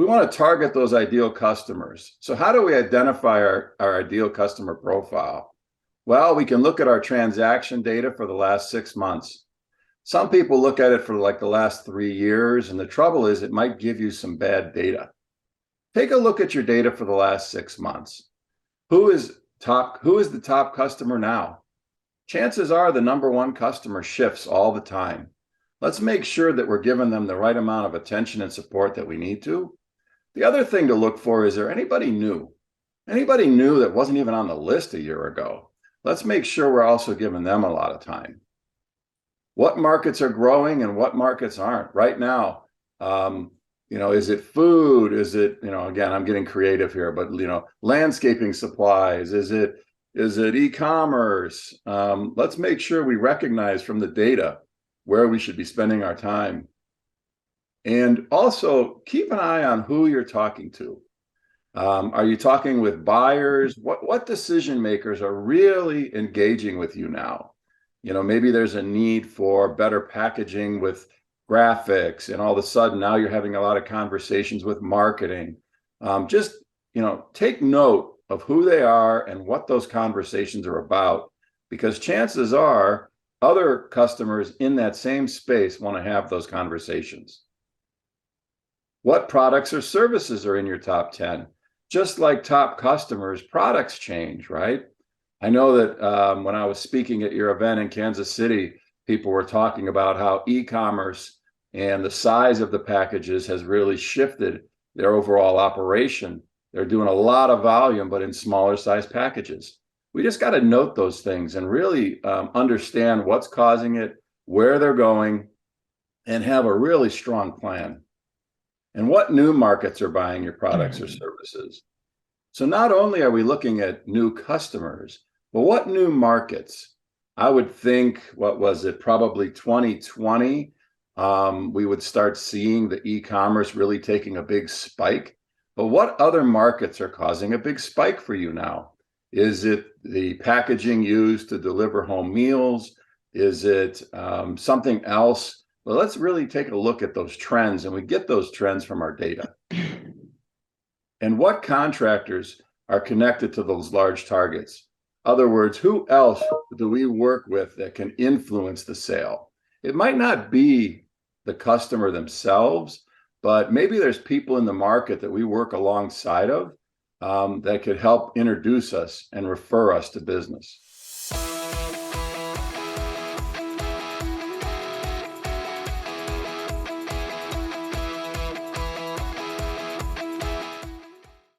So we want to target those ideal customers. So how do we identify our ideal customer profile? Well, we can look at our transaction data for the last 6 months. Some people look at it for like the last 3 years, and the trouble is it might give you some bad data. Take a look at your data for the last 6 months. Who is the top customer now? Chances are the number one customer shifts all the time. Let's make sure that we're giving them the right amount of attention and support that we need to. The other thing to look for is there anybody new? Anybody new that wasn't even on the list a year ago? Let's make sure we're also giving them a lot of time. What markets are growing and what markets aren't right now? Is it food? Is it, again, I'm getting creative here, but, landscaping supplies? Is it e-commerce? Let's make sure we recognize from the data where we should be spending our time. And also keep an eye on who you're talking to. Are you talking with buyers? What decision makers are really engaging with you now? Maybe there's a need for better packaging with graphics, and all of a sudden now you're having a lot of conversations with marketing. Take note of who they are and what those conversations are about, because chances are other customers in that same space want to have those conversations. What products or services are in your top 10? Just like top customers, products change, right? I know that when I was speaking at your event in Kansas City, people were talking about how e-commerce and the size of the packages has really shifted their overall operation. They're doing a lot of volume, but in smaller size packages. We just got to note those things and really understand what's causing it, where they're going, and have a really strong plan. And what new markets are buying your products or services? So not only are we looking at new customers, but what new markets? I would think, probably 2020, we would start seeing the e-commerce really taking a big spike. But what other markets are causing a big spike for you now? Is it the packaging used to deliver home meals? Is it something else? Well, let's really take a look at those trends, and we get those trends from our data. And what contractors are connected to those large targets? In other words, who else do we work with that can influence the sale? It might not be the customer themselves, but maybe there's people in the market that we work alongside of that could help introduce us and refer us to business.